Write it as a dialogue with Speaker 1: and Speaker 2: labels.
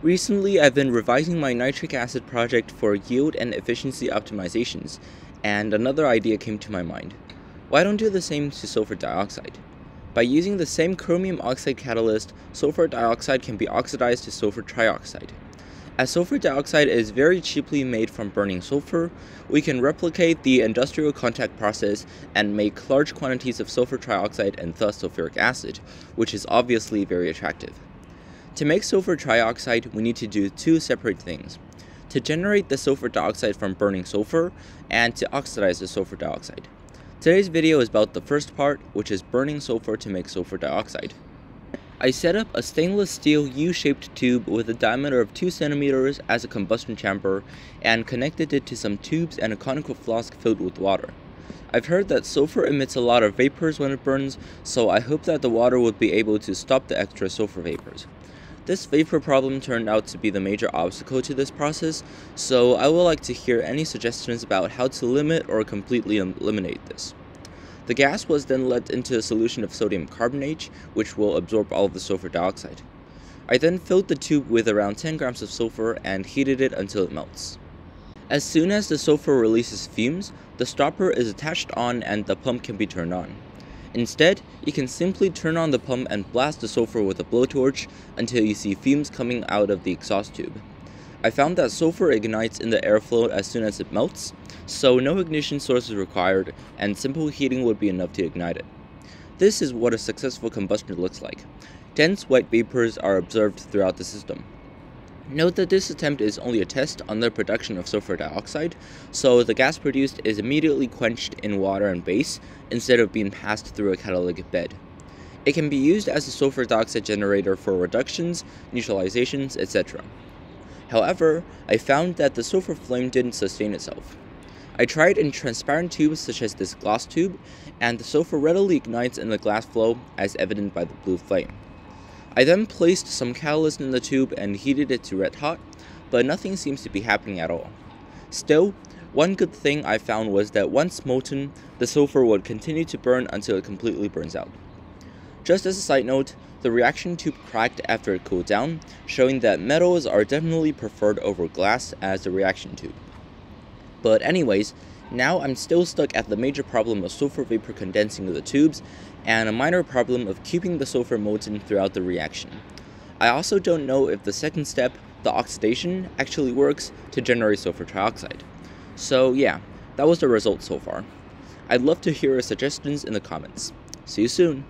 Speaker 1: Recently, I've been revising my nitric acid project for yield and efficiency optimizations, and another idea came to my mind. Why don't do the same to sulfur dioxide? By using the same chromium oxide catalyst, sulfur dioxide can be oxidized to sulfur trioxide. As sulfur dioxide is very cheaply made from burning sulfur, we can replicate the industrial contact process and make large quantities of sulfur trioxide and thus sulfuric acid, which is obviously very attractive. To make sulfur trioxide, we need to do two separate things: to generate the sulfur dioxide from burning sulfur, and to oxidize the sulfur dioxide. Today's video is about the first part, which is burning sulfur to make sulfur dioxide. I set up a stainless steel U-shaped tube with a diameter of 2 cm as a combustion chamber and connected it to some tubes and a conical flask filled with water. I've heard that sulfur emits a lot of vapors when it burns, so I hope that the water would be able to stop the extra sulfur vapors. This vapor problem turned out to be the major obstacle to this process, so I would like to hear any suggestions about how to limit or completely eliminate this. The gas was then let into a solution of sodium carbonate, which will absorb all of the sulfur dioxide. I then filled the tube with around 10 grams of sulfur and heated it until it melts. As soon as the sulfur releases fumes, the stopper is attached on and the pump can be turned on. Instead, you can simply turn on the pump and blast the sulfur with a blowtorch until you see fumes coming out of the exhaust tube. I found that sulfur ignites in the airflow as soon as it melts, so no ignition source is required and simple heating would be enough to ignite it. This is what a successful combustion looks like. Dense white vapors are observed throughout the system. Note that this attempt is only a test on the production of sulfur dioxide, so the gas produced is immediately quenched in water and base instead of being passed through a catalytic bed. It can be used as a sulfur dioxide generator for reductions, neutralizations, etc. However, I found that the sulfur flame didn't sustain itself. I tried in transparent tubes such as this glass tube, and the sulfur readily ignites in the glass flow as evident by the blue flame. I then placed some catalyst in the tube and heated it to red hot, but nothing seems to be happening at all. Still, one good thing I found was that once molten, the sulfur would continue to burn until it completely burns out. Just as a side note, the reaction tube cracked after it cooled down, showing that metals are definitely preferred over glass as a reaction tube. But anyways, now I'm still stuck at the major problem of sulfur vapor condensing in the tubes, and a minor problem of keeping the sulfur molten throughout the reaction. I also don't know if the second step, the oxidation, actually works to generate sulfur trioxide. So yeah, that was the result so far. I'd love to hear your suggestions in the comments. See you soon!